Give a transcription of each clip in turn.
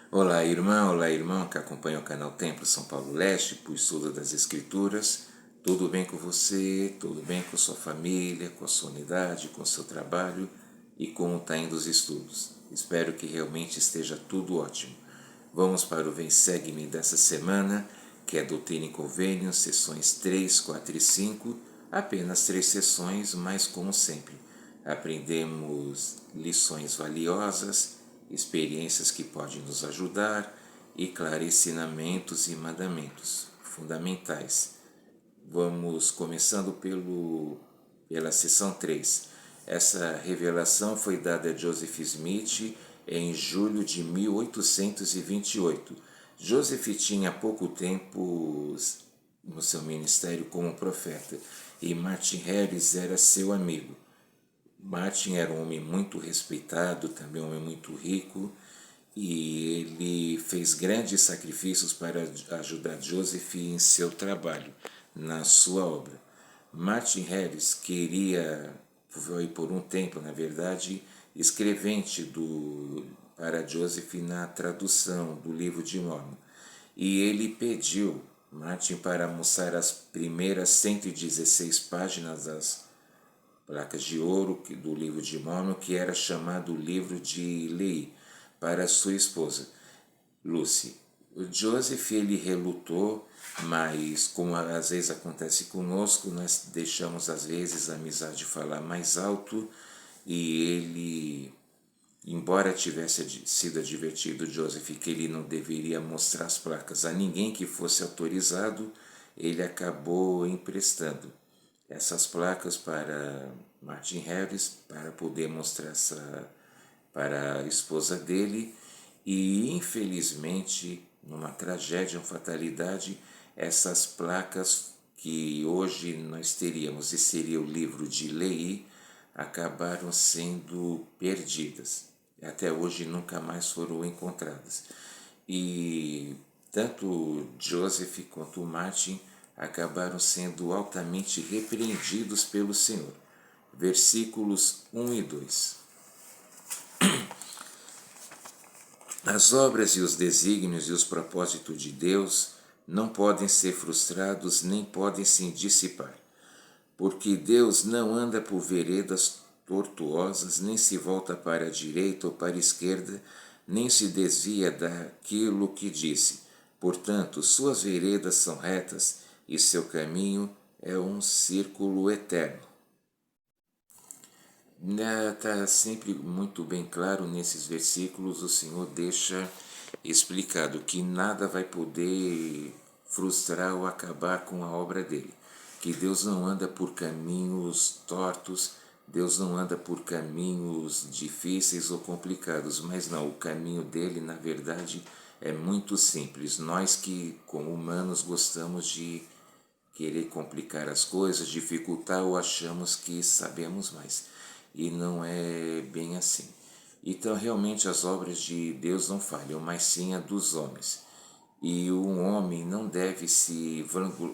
Olá irmão que acompanha o canal Templo São Paulo Leste, por estudo das Escrituras. Tudo bem com você? Tudo bem com sua família, com a sua unidade, com o seu trabalho e como está indo os estudos? Espero que realmente esteja tudo ótimo. Vamos para o Vem Segue-me dessa semana, que é Doutrina e Convênio, sessões 3, 4 e 5. Apenas 3 sessões, mas como sempre, aprendemos lições valiosas, experiências que podem nos ajudar e, claro, ensinamentos e mandamentos fundamentais. Vamos começando pela sessão 3. Essa revelação foi dada a Joseph Smith em julho de 1828. Joseph tinha pouco tempo no seu ministério como profeta e Martin Harris era seu amigo. Martin era um homem muito respeitado, também um homem muito rico, e ele fez grandes sacrifícios para ajudar Joseph em seu trabalho, na sua obra. Martin Harris foi por um tempo, na verdade, escrevente para Joseph na tradução do livro de Mormon. E ele pediu Martin para mostrar as primeiras 116 páginas das placas de ouro do livro de Mormon, que era chamado o livro de Lei, para sua esposa, Lucy. O Joseph ele relutou, mas como às vezes acontece conosco, nós deixamos às vezes a amizade falar mais alto e ele, embora tivesse sido advertido Joseph que ele não deveria mostrar as placas a ninguém que fosse autorizado, ele acabou emprestando essas placas para Martin Harris para poder mostrar para a esposa dele e infelizmente numa tragédia, uma fatalidade, essas placas que hoje nós teríamos e seria o livro de Lei acabaram sendo perdidas. Até hoje nunca mais foram encontradas. E tanto Joseph quanto Martin acabaram sendo altamente repreendidos pelo Senhor. Versículos 1 e 2. As obras e os desígnios e os propósitos de Deus não podem ser frustrados nem podem se dissipar, porque Deus não anda por veredas tortuosas, nem se volta para a direita ou para a esquerda, nem se desvia daquilo que disse. Portanto, suas veredas são retas e seu caminho é um círculo eterno. Está sempre muito bem claro nesses versículos, o Senhor deixa explicado que nada vai poder frustrar ou acabar com a obra dele. Que Deus não anda por caminhos tortos, Deus não anda por caminhos difíceis ou complicados, mas não, o caminho dele, na verdade, é muito simples. Nós que, como humanos, gostamos de querer complicar as coisas, dificultar ou achamos que sabemos mais. E não é bem assim. Então, realmente, as obras de Deus não falham, mas sim a dos homens. E um homem não deve se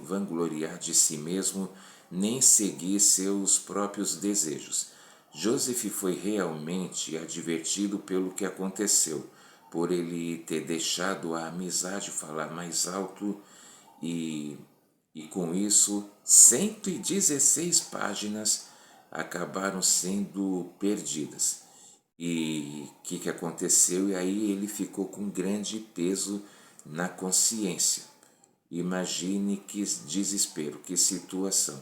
vangloriar de si mesmo, nem seguir seus próprios desejos. Joseph foi realmente advertido pelo que aconteceu, por ele ter deixado a amizade falar mais alto e com isso 116 páginas acabaram sendo perdidas. E o que aconteceu? E aí ele ficou com grande peso na consciência. Imagine que desespero, que situação.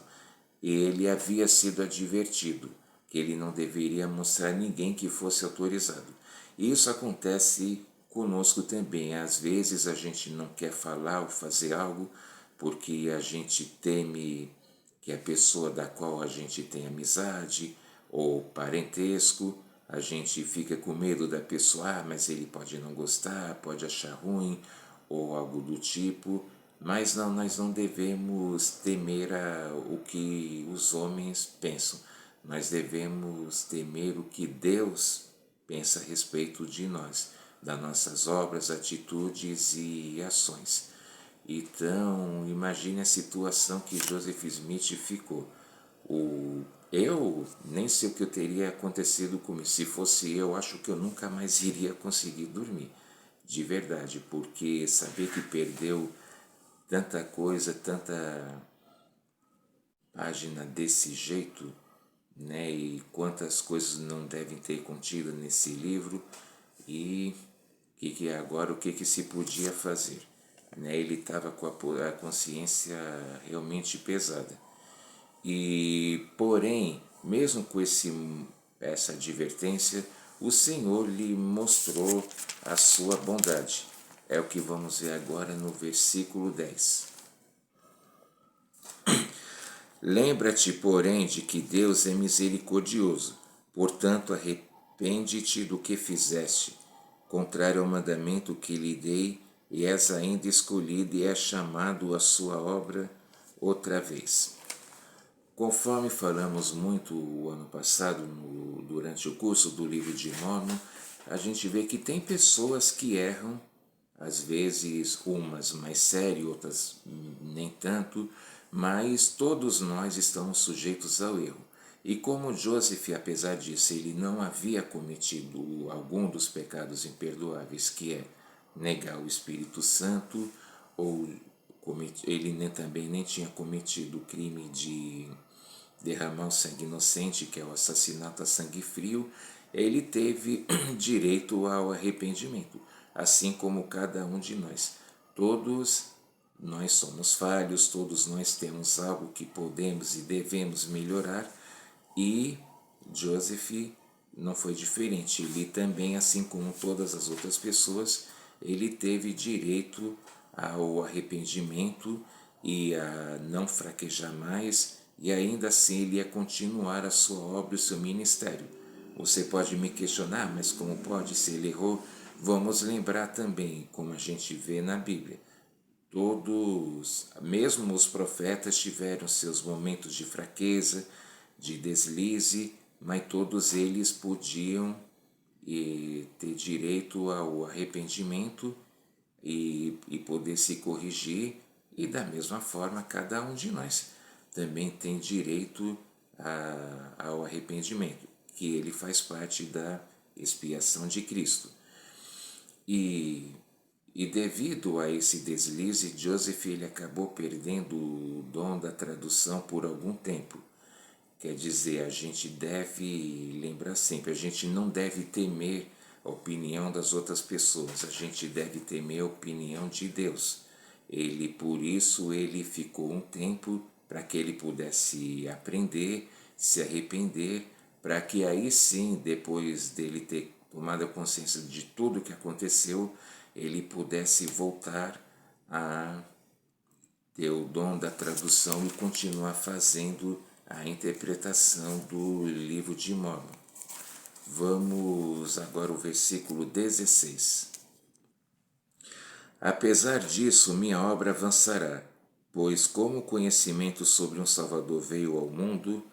Ele havia sido advertido que ele não deveria mostrar a ninguém que fosse autorizado. Isso acontece conosco também. Às vezes a gente não quer falar ou fazer algo porque a gente teme que a pessoa da qual a gente tem amizade ou parentesco, a gente fica com medo da pessoa, mas ele pode não gostar, pode achar ruim ou algo do tipo, mas não, nós não devemos temer o que os homens pensam, nós devemos temer o que Deus pensa a respeito de nós, das nossas obras, atitudes e ações. Então, imagine a situação que Joseph Smith ficou. Eu nem sei o que teria acontecido comigo. Se fosse eu, acho que eu nunca mais iria conseguir dormir. de verdade, porque saber que perdeu tanta coisa, tanta página desse jeito, né? E quantas coisas não devem ter contido nesse livro e o que se podia fazer, né? Ele estava com a consciência realmente pesada. E porém, mesmo com essa advertência, o Senhor lhe mostrou a sua bondade. É o que vamos ver agora no versículo 10. Lembra-te, porém, de que Deus é misericordioso, portanto arrepende-te do que fizeste, contrário ao mandamento que lhe dei, e és ainda escolhido e és chamado à sua obra outra vez. Conforme falamos muito o ano passado, durante o curso do livro de Mórmon, a gente vê que tem pessoas que erram, às vezes umas mais sério, outras nem tanto, mas todos nós estamos sujeitos ao erro. E como Joseph, apesar disso, ele não havia cometido algum dos pecados imperdoáveis, que é negar o Espírito Santo, ou ele também nem tinha cometido o crime de derramar o sangue inocente, que é o assassinato a sangue frio, ele teve direito ao arrependimento, assim como cada um de nós. Todos nós somos falhos, todos nós temos algo que podemos e devemos melhorar, e Joseph não foi diferente. Ele também, assim como todas as outras pessoas, ele teve direito ao arrependimento e a não fraquejar mais, e ainda assim ele ia continuar a sua obra e o seu ministério. Você pode me questionar, mas como pode, se ele errou? Vamos lembrar também, como a gente vê na Bíblia, todos, mesmo os profetas tiveram seus momentos de fraqueza, de deslize, mas todos eles podiam ter direito ao arrependimento e poder se corrigir, e da mesma forma cada um de nós também tem direito ao arrependimento, que ele faz parte da expiação de Cristo. E devido a esse deslize, Joseph ele acabou perdendo o dom da tradução por algum tempo. Quer dizer, a gente deve lembrar sempre, a gente não deve temer a opinião das outras pessoas, a gente deve temer a opinião de Deus. Por isso, ele ficou um tempo para que ele pudesse aprender, se arrepender, para que aí sim, depois dele ter tomado a consciência de tudo o que aconteceu, ele pudesse voltar a ter o dom da tradução e continuar fazendo a interpretação do livro de Mórmon. Vamos agora ao versículo 16. Apesar disso, minha obra avançará, pois como o conhecimento sobre um Salvador veio ao mundo,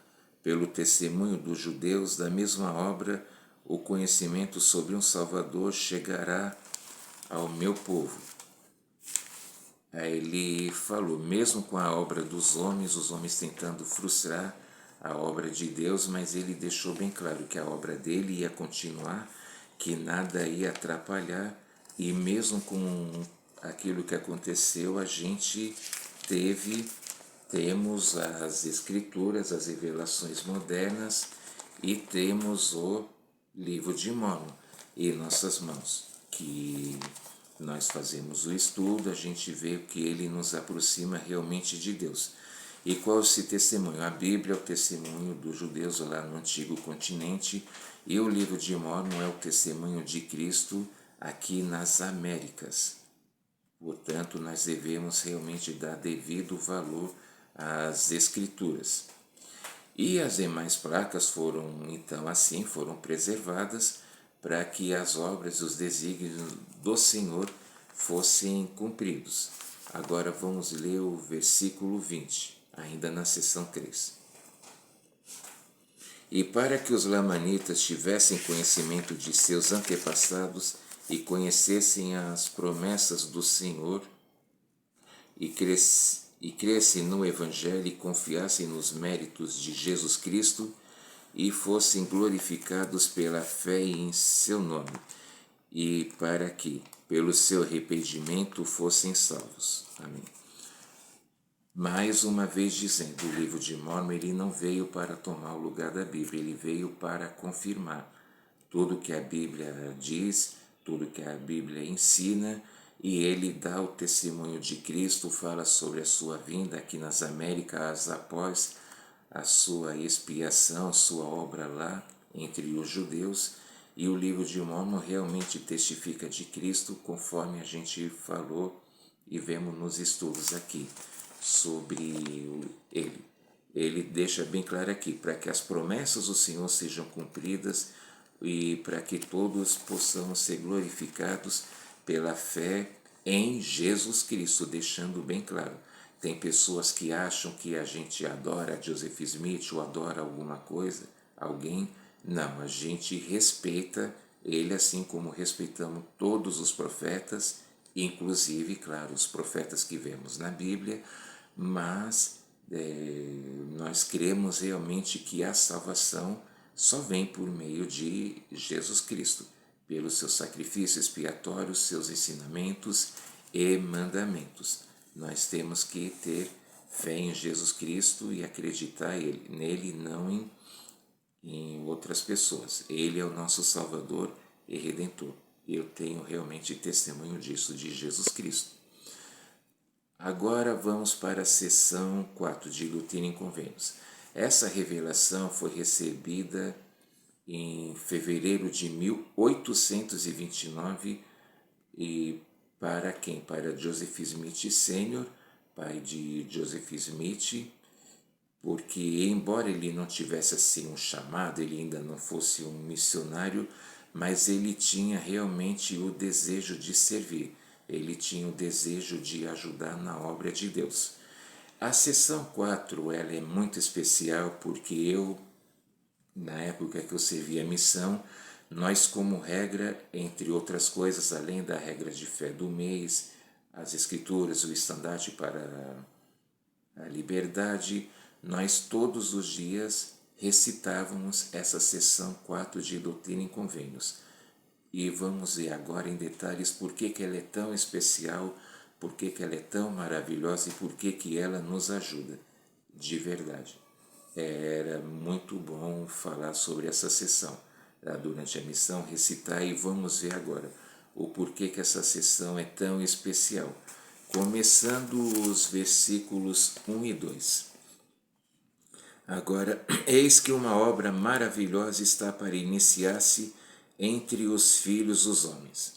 pelo testemunho dos judeus, da mesma obra, o conhecimento sobre um Salvador chegará ao meu povo. Aí ele falou, mesmo com a obra dos homens, os homens tentando frustrar a obra de Deus, mas ele deixou bem claro que a obra dele ia continuar, que nada ia atrapalhar, e mesmo com aquilo que aconteceu, a gente temos as escrituras, as revelações modernas, e temos o livro de Mórmon em nossas mãos, que nós fazemos o estudo, a gente vê que ele nos aproxima realmente de Deus. E qual é esse testemunho? A Bíblia é o testemunho dos judeus lá no antigo continente, e o livro de Mórmon é o testemunho de Cristo aqui nas Américas. Portanto, nós devemos realmente dar devido valor às Escrituras. E as demais placas foram preservadas para que as obras e os desígnios do Senhor fossem cumpridos. Agora vamos ler o versículo 20, ainda na seção 3. E para que os lamanitas tivessem conhecimento de seus antepassados e conhecessem as promessas do Senhor e crescem no Evangelho e confiassem nos méritos de Jesus Cristo e fossem glorificados pela fé em seu nome, e para que, pelo seu arrependimento fossem salvos. Amém. Mais uma vez dizendo, o livro de Mórmon, ele não veio para tomar o lugar da Bíblia, ele veio para confirmar tudo que a Bíblia diz, tudo que a Bíblia ensina, e ele dá o testemunho de Cristo, fala sobre a sua vinda aqui nas Américas após a sua expiação, sua obra lá entre os judeus, e o livro de Mórmon realmente testifica de Cristo, conforme a gente falou e vemos nos estudos aqui sobre ele. Ele deixa bem claro aqui, para que as promessas do Senhor sejam cumpridas e para que todos possamos ser glorificados pela fé em Jesus Cristo, deixando bem claro. Tem pessoas que acham que a gente adora Joseph Smith ou adora alguma coisa, alguém. Não, a gente respeita ele assim como respeitamos todos os profetas, inclusive, claro, os profetas que vemos na Bíblia, mas nós cremos realmente que a salvação só vem por meio de Jesus Cristo, pelo seu sacrifício expiatório, seus ensinamentos e mandamentos. Nós temos que ter fé em Jesus Cristo e acreditar nele, não em outras pessoas. Ele é o nosso Salvador e Redentor. Eu tenho realmente testemunho disso, de Jesus Cristo. Agora vamos para a seção 4 de Doutrina e Convênios. Essa revelação foi recebida em fevereiro de 1829 e para quem? Para Joseph Smith Sr., pai de Joseph Smith, porque embora ele não tivesse assim um chamado, ele ainda não fosse um missionário, mas ele tinha realmente o desejo de servir, ele tinha o desejo de ajudar na obra de Deus. A seção 4 ela é muito especial porque eu, na época que eu servi a missão, nós como regra, entre outras coisas, além da regra de fé do mês, as escrituras, o estandarte para a liberdade, nós todos os dias recitávamos essa seção 4 de Doutrina e Convênios. E vamos ver agora em detalhes por que ela é tão especial, por que ela é tão maravilhosa e por que ela nos ajuda, de verdade. Era muito bom falar sobre essa sessão durante a missão, recitar, e vamos ver agora o porquê que essa sessão é tão especial. Começando os versículos 1 e 2. Agora, eis que uma obra maravilhosa está para iniciar-se entre os filhos dos homens.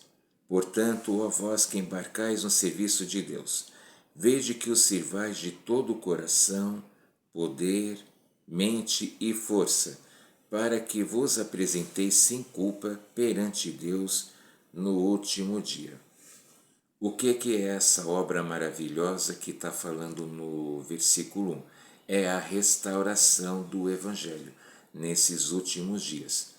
Portanto, ó vós que embarcais no serviço de Deus, vede que os sirvais de todo o coração, poder, mente e força, para que vos apresenteis sem culpa perante Deus no último dia. O que é essa obra maravilhosa que está falando no versículo 1? É a restauração do Evangelho nesses últimos dias.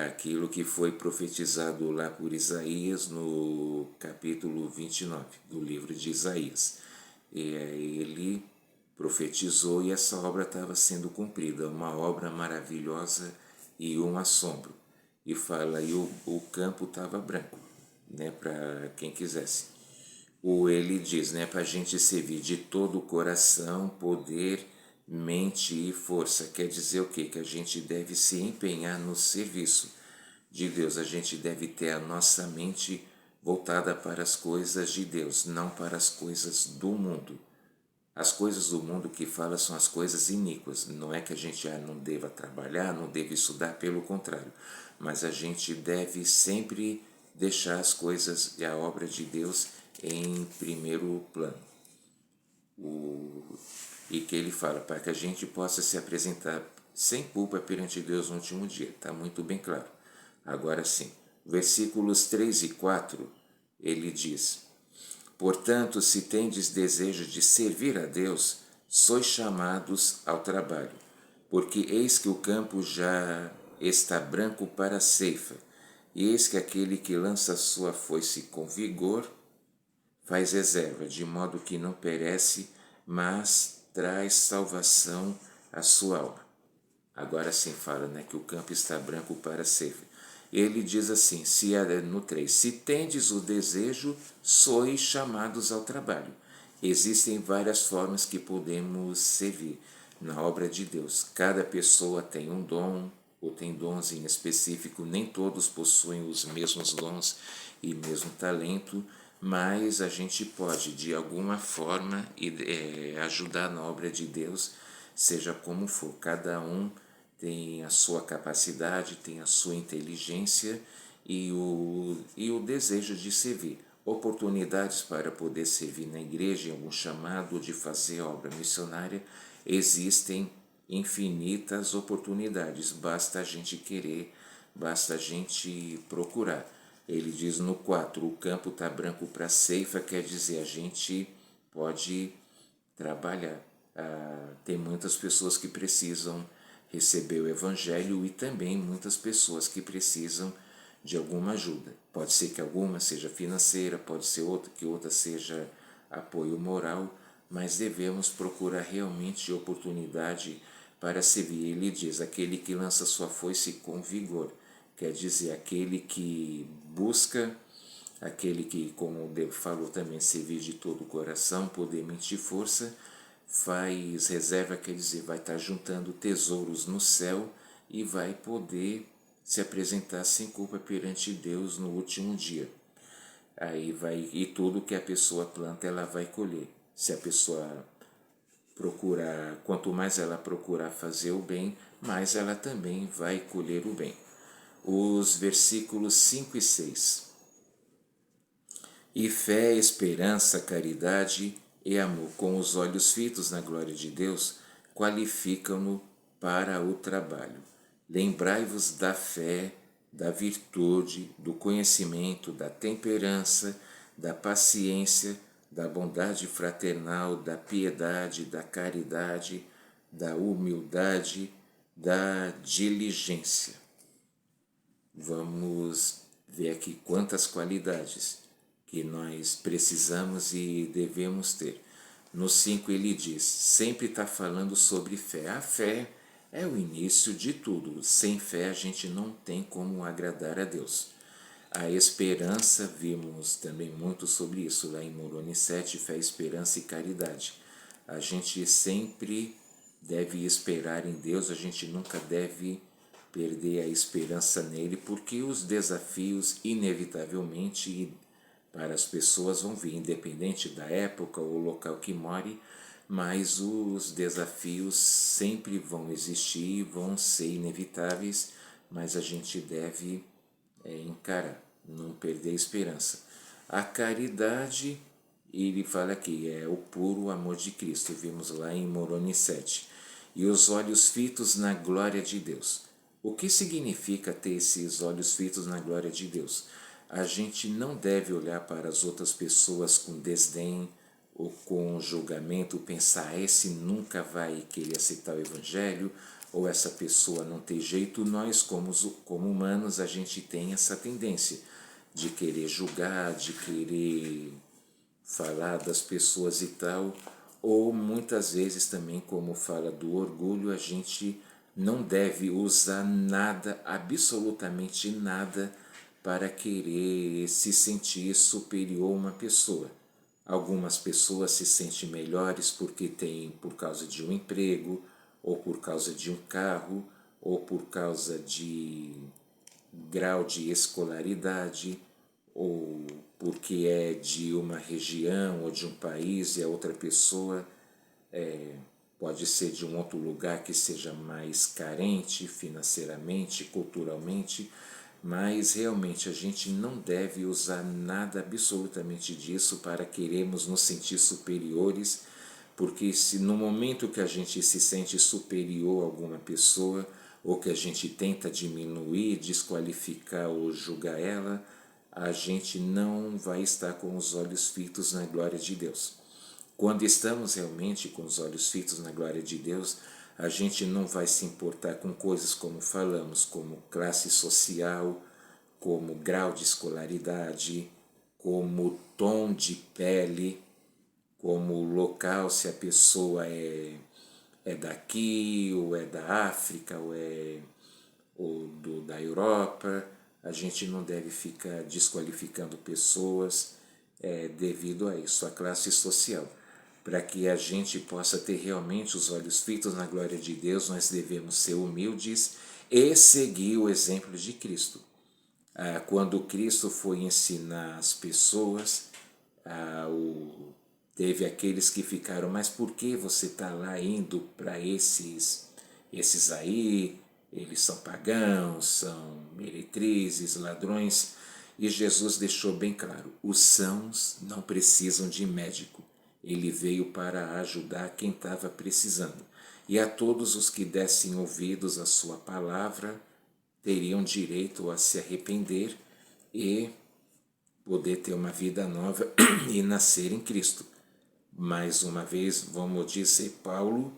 Aquilo que foi profetizado lá por Isaías no capítulo 29 do livro de Isaías. E ele profetizou e essa obra estava sendo cumprida, uma obra maravilhosa e um assombro. E fala, e o campo estava branco, né, para quem quisesse. Ou ele diz, né, para a gente servir de todo o coração, poder, mente e força. Quer dizer o quê? Que a gente deve se empenhar no serviço de Deus. A gente deve ter a nossa mente voltada para as coisas de Deus, não para as coisas do mundo. As coisas do mundo que fala são as coisas iníquas. Não é que a gente não deva trabalhar, não deva estudar, pelo contrário. Mas a gente deve sempre deixar as coisas e a obra de Deus em primeiro plano. E que ele fala, para que a gente possa se apresentar sem culpa perante Deus no último dia. Está muito bem claro. Agora sim, versículos 3 e 4, ele diz: portanto, se tendes desejo de servir a Deus, sois chamados ao trabalho, porque eis que o campo já está branco para a ceifa, e eis que aquele que lança sua foice com vigor faz reserva, de modo que não perece, mas traz salvação à sua alma. Agora sim fala, né, que o campo está branco para a ceifa. Ele diz assim, no 3, se tendes o desejo, sois chamados ao trabalho. Existem várias formas que podemos servir na obra de Deus. Cada pessoa tem um dom, ou tem dons em específico, nem todos possuem os mesmos dons e mesmo talento, mas a gente pode, de alguma forma, ajudar na obra de Deus, seja como for. Cada um tem a sua capacidade, tem a sua inteligência e o desejo de servir. Oportunidades para poder servir na igreja, em algum chamado de fazer obra missionária, existem infinitas oportunidades, basta a gente querer, basta a gente procurar. Ele diz no 4, o campo está branco para ceifa, quer dizer, a gente pode trabalhar. Tem muitas pessoas que precisam receber o Evangelho e também muitas pessoas que precisam de alguma ajuda. Pode ser que alguma seja financeira, pode ser que outra seja apoio moral, mas devemos procurar realmente oportunidade para servir. Ele diz, aquele que lança sua foice com vigor, quer dizer, aquele que busca, aquele que, como o Deus falou também, servir de todo o coração, poder, mente e força, faz reserva, quer dizer, vai estar juntando tesouros no céu e vai poder se apresentar sem culpa perante Deus no último dia. Aí vai, e tudo que a pessoa planta, ela vai colher. Se a pessoa procurar, quanto mais ela procurar fazer o bem, mais ela também vai colher o bem. Os versículos 5 e 6. E fé, esperança, caridade e amor, com os olhos fitos na glória de Deus, qualificam-no para o trabalho. Lembrai-vos da fé, da virtude, do conhecimento, da temperança, da paciência, da bondade fraternal, da piedade, da caridade, da humildade, da diligência. Vamos ver aqui quantas qualidades que nós precisamos e devemos ter. No 5 ele diz, sempre está falando sobre fé. A fé é o início de tudo. Sem fé a gente não tem como agradar a Deus. A esperança, vimos também muito sobre isso lá em Moroni 7, fé, esperança e caridade. A gente sempre deve esperar em Deus, a gente nunca deve perder a esperança nele, porque os desafios inevitavelmente para as pessoas vão vir, independente da época ou local que more, mas os desafios sempre vão existir, vão ser inevitáveis, mas a gente deve encarar, não perder a esperança. A caridade, ele fala aqui, é o puro amor de Cristo, vimos lá em Moroni 7. E os olhos fitos na glória de Deus. O que significa ter esses olhos fitos na glória de Deus? A gente não deve olhar para as outras pessoas com desdém ou com julgamento, pensar, esse nunca vai querer aceitar o Evangelho, ou essa pessoa não tem jeito. Nós, como humanos, a gente tem essa tendência de querer julgar, de querer falar das pessoas e tal, ou muitas vezes também, como fala do orgulho, a gente não deve usar nada, absolutamente nada, para querer se sentir superior a uma pessoa. Algumas pessoas se sentem melhores porque têm, por causa de um emprego, ou por causa de um carro, ou por causa de grau de escolaridade, ou porque é de uma região ou de um país e a outra pessoa pode ser de um outro lugar que seja mais carente financeiramente, culturalmente, mas realmente a gente não deve usar nada absolutamente disso para querermos nos sentir superiores, porque se no momento que a gente se sente superior a alguma pessoa, ou que a gente tenta diminuir, desqualificar ou julgar ela, a gente não vai estar com os olhos fitos na glória de Deus. Quando estamos realmente com os olhos fitos na glória de Deus, a gente não vai se importar com coisas como falamos, como classe social, como grau de escolaridade, como tom de pele, como local, se a pessoa é daqui, ou é da África, ou da Europa, a gente não deve ficar desqualificando pessoas devido a isso, a classe social. Para que a gente possa ter realmente os olhos fitos na glória de Deus, nós devemos ser humildes e seguir o exemplo de Cristo. Quando Cristo foi ensinar as pessoas, teve aqueles que ficaram, mas por que você está lá indo para esses aí? Eles são pagãos, são meretrizes, ladrões. E Jesus deixou bem claro, os sãos não precisam de médico. Ele veio para ajudar quem estava precisando. E a todos os que dessem ouvidos à sua palavra, teriam direito a se arrepender e poder ter uma vida nova e nascer em Cristo. Mais uma vez, vamos dizer, Paulo,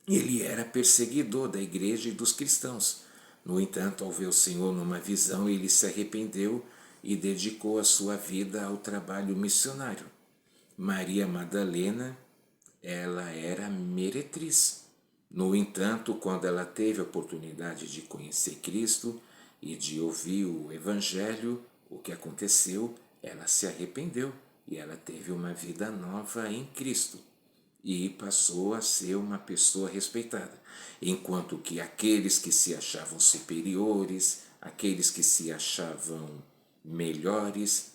ele era perseguidor da igreja e dos cristãos. No entanto, ao ver o Senhor numa visão, ele se arrependeu e dedicou a sua vida ao trabalho missionário. Maria Madalena, ela era meretriz. No entanto, quando ela teve a oportunidade de conhecer Cristo e de ouvir o Evangelho, o que aconteceu? Ela se arrependeu e ela teve uma vida nova em Cristo e passou a ser uma pessoa respeitada. Enquanto que aqueles que se achavam superiores, aqueles que se achavam melhores,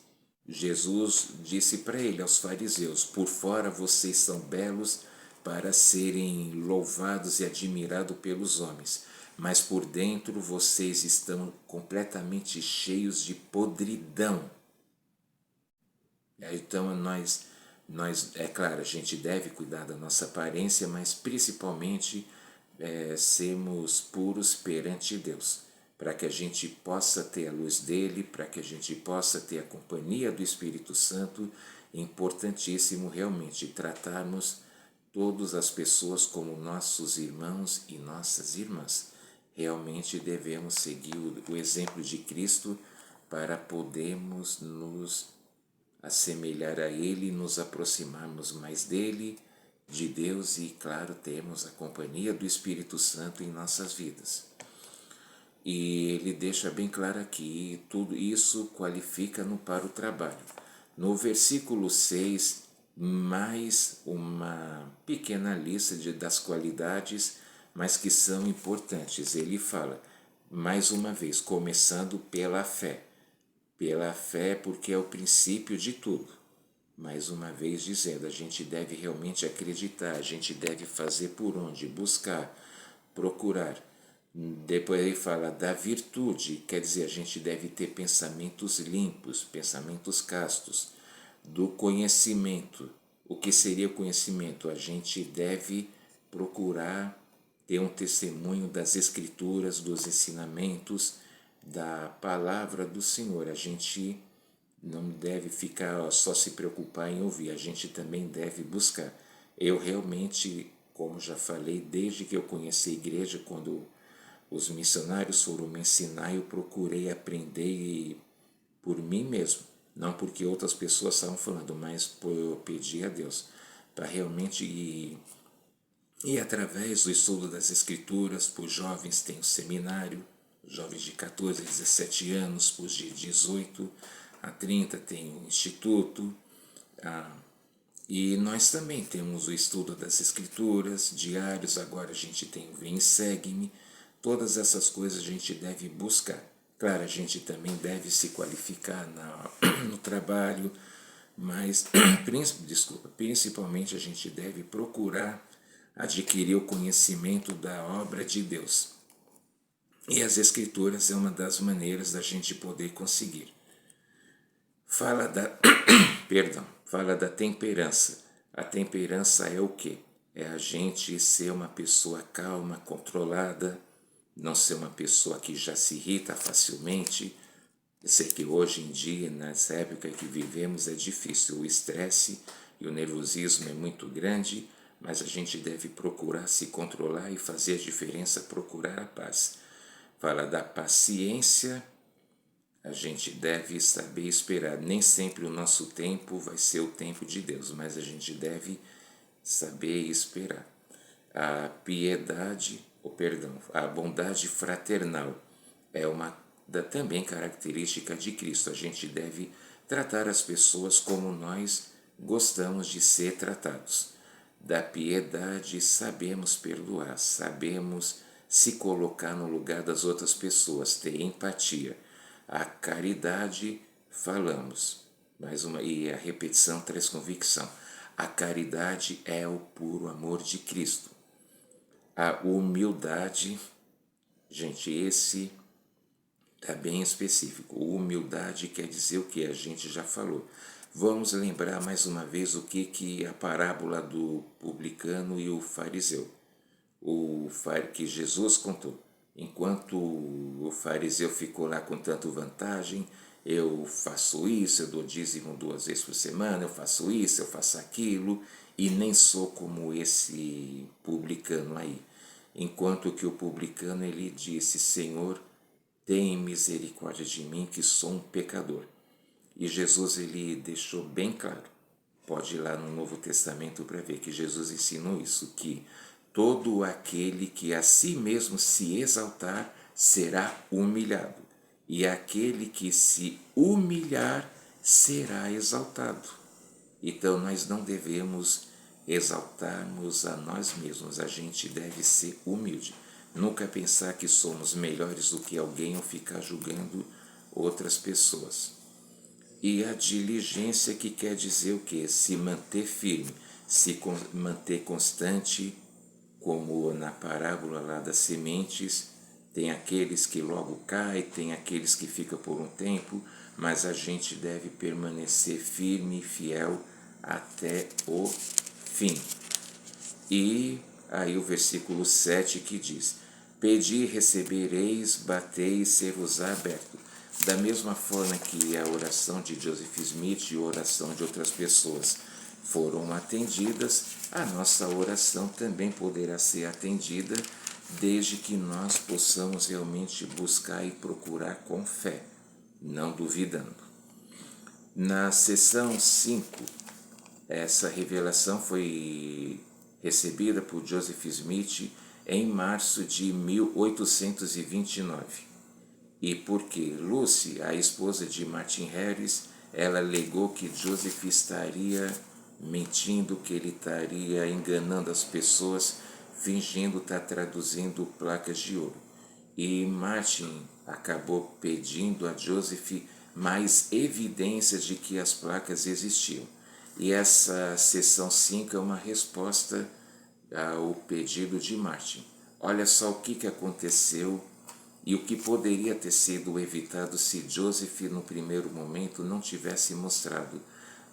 Jesus disse para ele, aos fariseus, por fora vocês são belos para serem louvados e admirados pelos homens, mas por dentro vocês estão completamente cheios de podridão. Então nós, é claro, a gente deve cuidar da nossa aparência, mas principalmente sermos puros perante Deus, para que a gente possa ter a luz dele, para que a gente possa ter a companhia do Espírito Santo. É importantíssimo realmente tratarmos todas as pessoas como nossos irmãos e nossas irmãs. Realmente devemos seguir o exemplo de Cristo para podermos nos assemelhar a Ele, nos aproximarmos mais dEle, de Deus e, claro, termos a companhia do Espírito Santo em nossas vidas. E ele deixa bem claro aqui, tudo isso qualifica-nos para o trabalho. No versículo 6, mais uma pequena lista das qualidades, mas que são importantes. Ele fala, mais uma vez, começando pela fé. Pela fé, porque é o princípio de tudo. Mais uma vez dizendo, a gente deve realmente acreditar, a gente deve fazer por onde, buscar, procurar. Depois ele fala da virtude, quer dizer, a gente deve ter pensamentos limpos, pensamentos castos. Do conhecimento, o que seria o conhecimento? A gente deve procurar ter um testemunho das Escrituras, dos ensinamentos, da palavra do Senhor. A gente não deve ficar só se preocupar em ouvir, a gente também deve buscar. Eu realmente, como já falei, desde que eu conheci a igreja, quando os missionários foram me ensinar, eu procurei aprender por mim mesmo, não porque outras pessoas estavam falando, mas eu pedi a Deus para realmente ir através do estudo das Escrituras. Por jovens tem o seminário, jovens de 14 a 17 anos, por de 18 a 30 tem o instituto, e nós também temos o estudo das Escrituras, diários, agora a gente tem o Vem e Segue-me. Todas essas coisas a gente deve buscar. Claro, a gente também deve se qualificar no trabalho, mas principalmente a gente deve procurar adquirir o conhecimento da obra de Deus. E as Escrituras é uma das maneiras da gente poder conseguir. Fala da temperança. A temperança é o quê? É a gente ser uma pessoa calma, controlada, não ser uma pessoa que já se irrita facilmente. Eu sei que hoje em dia, nessa época que vivemos, é difícil. O estresse e o nervosismo é muito grande, mas a gente deve procurar se controlar e fazer a diferença, procurar a paz. Fala da paciência. A gente deve saber esperar. Nem sempre o nosso tempo vai ser o tempo de Deus, mas a gente deve saber esperar. A piedade, a bondade fraternal é uma também característica de Cristo. A gente deve tratar as pessoas como nós gostamos de ser tratados. Da piedade, sabemos perdoar, sabemos se colocar no lugar das outras pessoas, ter empatia. A caridade, falamos, e a repetição traz convicção. A caridade é o puro amor de Cristo. A humildade, gente, esse é bem específico. Humildade quer dizer o que a gente já falou. Vamos lembrar mais uma vez o que a parábola do publicano e o fariseu. Que Jesus contou. Enquanto o fariseu ficou lá com tanta vantagem, eu faço isso, eu dou dízimo 2 vezes por semana, eu faço isso, eu faço aquilo, e nem sou como esse publicano aí. Enquanto que o publicano, ele disse: Senhor, tem misericórdia de mim, que sou um pecador. E Jesus, ele deixou bem claro, pode ir lá no Novo Testamento para ver que Jesus ensinou isso, que todo aquele que a si mesmo se exaltar será humilhado, e aquele que se humilhar será exaltado. Então nós não devemos exaltarmos a nós mesmos, a gente deve ser humilde. Nunca pensar que somos melhores do que alguém ou ficar julgando outras pessoas. E a diligência, que quer dizer o quê? Se manter firme, se manter constante, como na parábola lá das sementes. Tem aqueles que logo caem, tem aqueles que ficam por um tempo, mas a gente deve permanecer firme e fiel até o fim. E aí o versículo 7 que diz: Pedi e recebereis, batei e ser-vos-á aberto. Da mesma forma que a oração de Joseph Smith e a oração de outras pessoas foram atendidas, a nossa oração também poderá ser atendida, desde que nós possamos realmente buscar e procurar com fé, não duvidando. Na sessão 5, essa revelação foi recebida por Joseph Smith em março de 1829. E porque Lucy, a esposa de Martin Harris, ela alegou que Joseph estaria mentindo, que ele estaria enganando as pessoas, fingindo estar traduzindo placas de ouro. E Martin acabou pedindo a Joseph mais evidências de que as placas existiam. E essa seção 5 é uma resposta ao pedido de Martin. Olha só o que aconteceu e o que poderia ter sido evitado se Joseph, no primeiro momento, não tivesse mostrado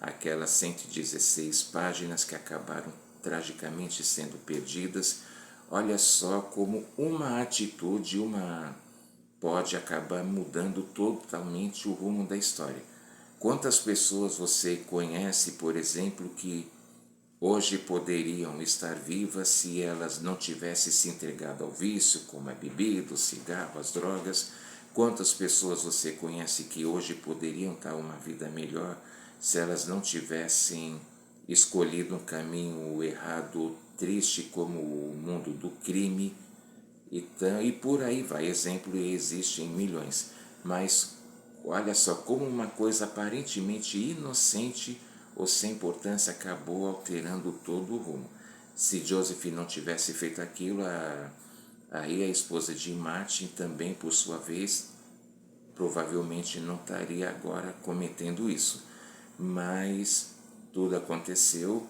aquelas 116 páginas que acabaram tragicamente sendo perdidas. Olha só como uma atitude pode acabar mudando totalmente o rumo da história. Quantas pessoas você conhece, por exemplo, que hoje poderiam estar vivas se elas não tivessem se entregado ao vício, como a bebida, o cigarro, as drogas? Quantas pessoas você conhece que hoje poderiam estar uma vida melhor se elas não tivessem escolhido um caminho errado, triste, como o mundo do crime? E por aí vai, exemplo existe em milhões. Mas olha só como uma coisa aparentemente inocente ou sem importância acabou alterando todo o rumo. Se Joseph não tivesse feito aquilo, aí a esposa de Martin também, por sua vez, provavelmente não estaria agora cometendo isso. Mas tudo aconteceu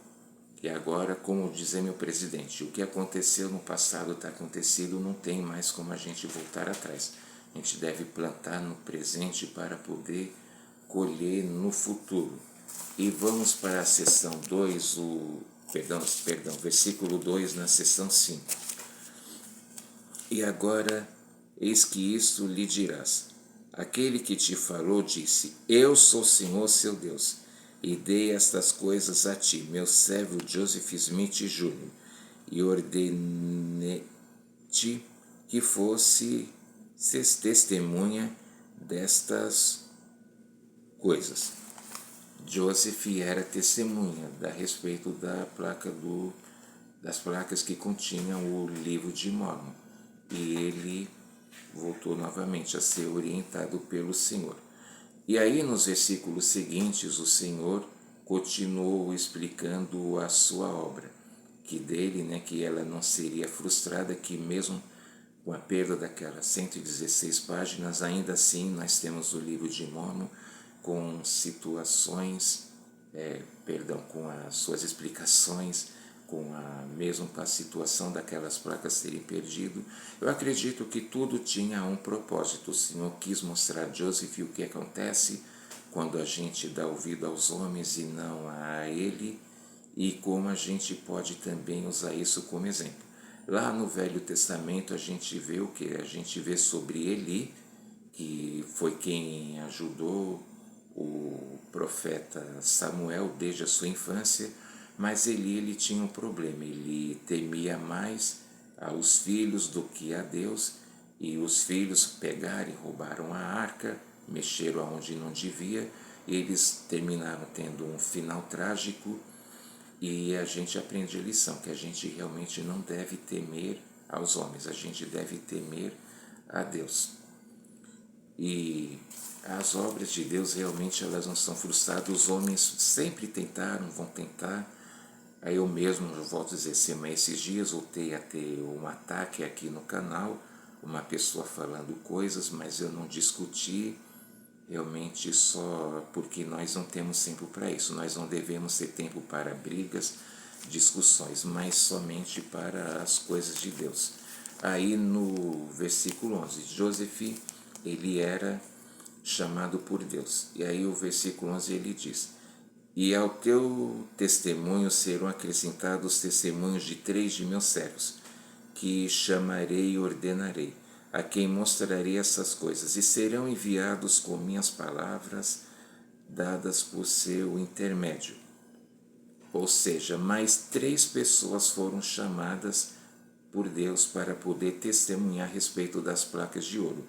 e agora, como dizia meu presidente, o que aconteceu no passado está acontecido, não tem mais como a gente voltar atrás. A gente deve plantar no presente para poder colher no futuro. E vamos para a seção 2, versículo 2 na seção 5. E agora, eis que isto lhe dirás: aquele que te falou disse: Eu sou o Senhor seu Deus, e dei estas coisas a ti, meu servo Joseph Smith Jr., e ordenei-te que fosse testemunha destas coisas. Joseph era testemunha a respeito das placas que continham o livro de Mórmon. E ele voltou novamente a ser orientado pelo Senhor. E aí, nos versículos seguintes, o Senhor continuou explicando a sua obra, que dele, que ela não seria frustrada, que mesmo com a perda daquelas 116 páginas, ainda assim nós temos o livro de Mórmon com situações, com as suas explicações, mesmo com a situação daquelas placas terem perdido. Eu acredito que tudo tinha um propósito. O Senhor quis mostrar a Joseph o que acontece quando a gente dá ouvido aos homens e não a Ele, e como a gente pode também usar isso como exemplo. Lá no Velho Testamento a gente vê o que? A gente vê sobre Eli, que foi quem ajudou o profeta Samuel desde a sua infância, mas ele tinha um problema, ele temia mais aos filhos do que a Deus, e os filhos pegaram e roubaram a arca, mexeram aonde não devia, e eles terminaram tendo um final trágico. E a gente aprende a lição, que a gente realmente não deve temer aos homens, a gente deve temer a Deus. E as obras de Deus realmente elas não são frustradas, os homens sempre tentaram, vão tentar. Aí eu mesmo, eu volto a dizer, esses dias voltei a ter um ataque aqui no canal, uma pessoa falando coisas, mas eu não discuti, realmente só porque nós não temos tempo para isso. Nós não devemos ter tempo para brigas, discussões, mas somente para as coisas de Deus. Aí no versículo 11, Joseph, ele era chamado por Deus. E aí o versículo 11 ele diz: e ao teu testemunho serão acrescentados testemunhos de 3 de meus servos, que chamarei e ordenarei, a quem mostrarei essas coisas, e serão enviados com minhas palavras, dadas por seu intermédio. Ou seja, mais 3 pessoas foram chamadas por Deus para poder testemunhar a respeito das placas de ouro.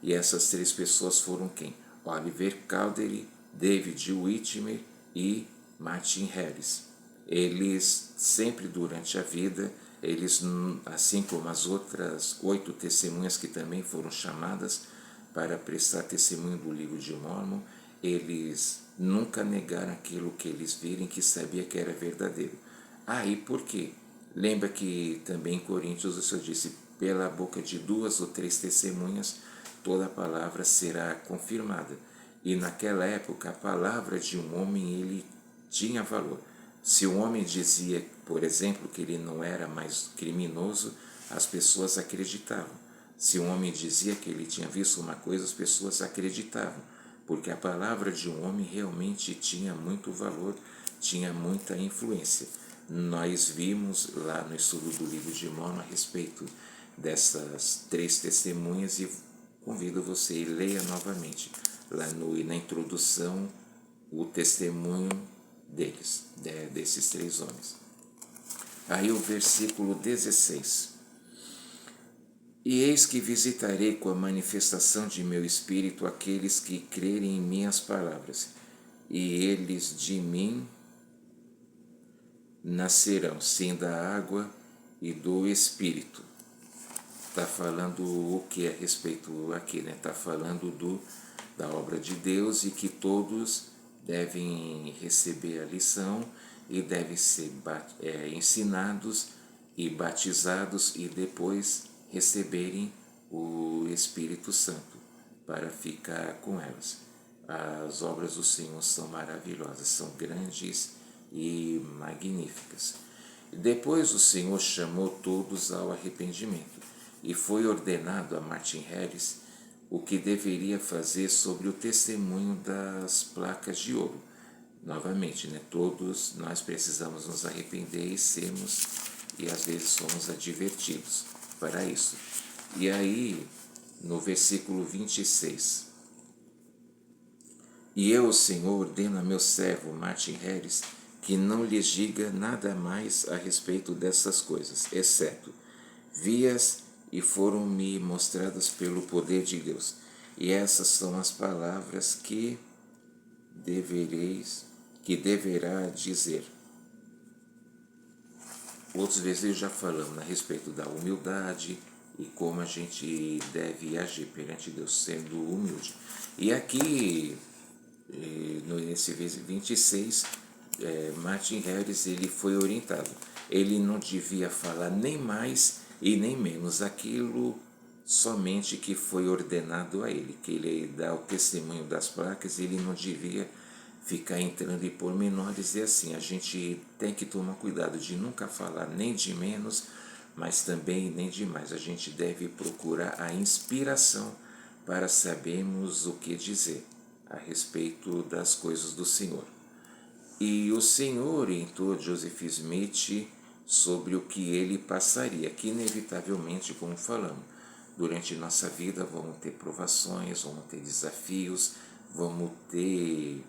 E essas 3 pessoas foram quem? Oliver Cowdery, David Whitmer e Martin Harris. Eles sempre durante a vida, eles, assim como as outras 8 testemunhas que também foram chamadas para prestar testemunho do livro de Mórmon, eles nunca negaram aquilo que eles viram, que sabia que era verdadeiro. E por quê? Lembra que também em Coríntios o Senhor disse, pela boca de 2 ou 3 testemunhas, toda a palavra será confirmada. E naquela época, a palavra de um homem, ele tinha valor. Se um homem dizia, por exemplo, que ele não era mais criminoso, as pessoas acreditavam. Se um homem dizia que ele tinha visto uma coisa, as pessoas acreditavam, porque a palavra de um homem realmente tinha muito valor, tinha muita influência. Nós vimos lá no estudo do livro de Mórmon a respeito dessas 3 testemunhas e convido você a leia novamente lá na introdução o testemunho deles, desses 3 homens. Aí o versículo 16. E eis que visitarei com a manifestação de meu Espírito aqueles que crerem em minhas palavras, e eles de mim nascerão, sim, da água e do Espírito. Está falando o que a respeito aqui, Está falando da obra de Deus e que todos devem receber a lição e devem ser ensinados e batizados e depois receberem o Espírito Santo para ficar com elas. As obras do Senhor são maravilhosas, são grandes e magníficas. Depois o Senhor chamou todos ao arrependimento e foi ordenado a Martin Harris o que deveria fazer sobre o testemunho das placas de ouro. Novamente, todos nós precisamos nos arrepender e às vezes somos advertidos para isso. E aí, no versículo 26, e eu, Senhor, ordeno a meu servo Martin Harris que não lhes diga nada mais a respeito dessas coisas, exceto vias e foram-me mostradas pelo poder de Deus. E essas são as palavras que deverá dizer. Outras vezes já falamos a respeito da humildade e como a gente deve agir perante Deus, sendo humilde. E aqui, nesse 26, Martin Harris ele foi orientado. Ele não devia falar nem mais e nem menos aquilo somente que foi ordenado a ele, que ele dá o testemunho das placas, ele não devia ficar entrando em pormenores. E assim, a gente tem que tomar cuidado de nunca falar nem de menos, mas também nem de mais. A gente deve procurar a inspiração para sabermos o que dizer a respeito das coisas do Senhor. E o Senhor orientou Joseph Smith sobre o que ele passaria, que inevitavelmente, como falamos, durante nossa vida vamos ter provações, vamos ter desafios, vamos ter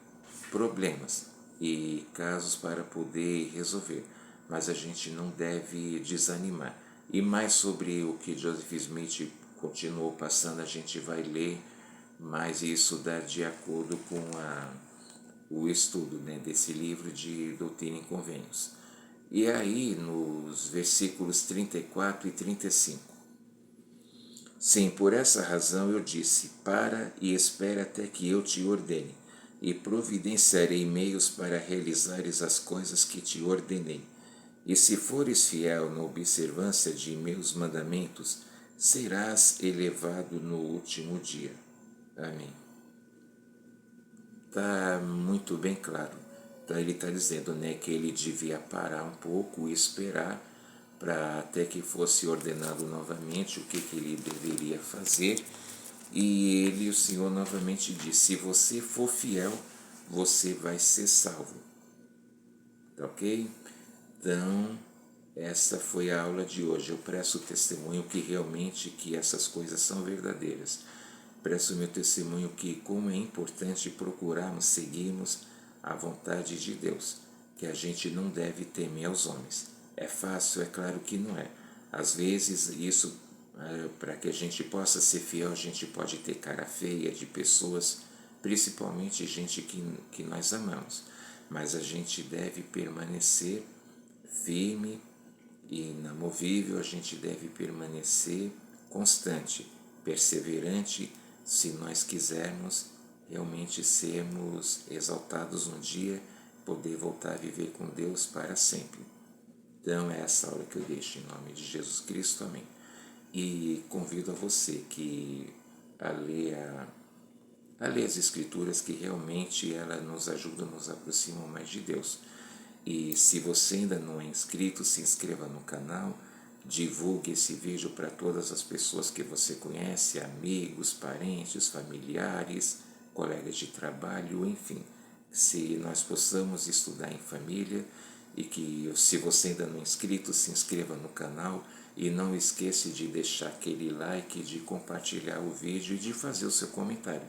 problemas e casos para poder resolver, mas a gente não deve desanimar. E mais sobre o que Joseph Smith continuou passando, a gente vai ler mais e estudar de acordo com o estudo, desse livro de Doutrina e Convênios. E aí, nos versículos 34 e 35. Sim, por essa razão eu disse, para e espera até que eu te ordene, e providenciarei meios para realizares as coisas que te ordenei. E se fores fiel na observância de meus mandamentos, serás elevado no último dia. Amém. Está muito bem claro. Então ele está dizendo, que ele devia parar um pouco e esperar para até que fosse ordenado novamente o que ele deveria fazer. E ele, o Senhor, novamente disse, se você for fiel, você vai ser salvo. Tá ok? Então, essa foi a aula de hoje. Eu presto testemunho que realmente que essas coisas são verdadeiras. Presto meu testemunho que como é importante procurarmos, seguirmos a vontade de Deus, que a gente não deve temer aos homens. É fácil? É claro que não é. Às vezes, isso, para que a gente possa ser fiel, a gente pode ter cara feia de pessoas, principalmente gente que nós amamos. Mas a gente deve permanecer firme e inamovível, a gente deve permanecer constante, perseverante, se nós quisermos realmente sermos exaltados um dia, poder voltar a viver com Deus para sempre. Então é essa aula que eu deixo em nome de Jesus Cristo, amém. E convido a você que a ler as Escrituras, que realmente ela nos ajuda, nos aproxima mais de Deus. E se você ainda não é inscrito, se inscreva no canal, divulgue esse vídeo para todas as pessoas que você conhece, amigos, parentes, familiares, colegas de trabalho, enfim. Se nós possamos estudar em família e que se você ainda não é inscrito, se inscreva no canal e não esqueça de deixar aquele like, de compartilhar o vídeo e de fazer o seu comentário,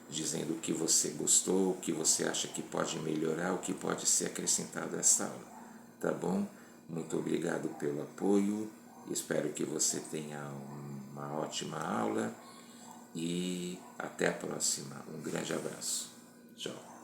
dizendo o que você gostou, o que você acha que pode melhorar, o que pode ser acrescentado a essa aula. Tá bom? Muito obrigado pelo apoio, espero que você tenha uma ótima aula e até a próxima. Um grande abraço. Tchau.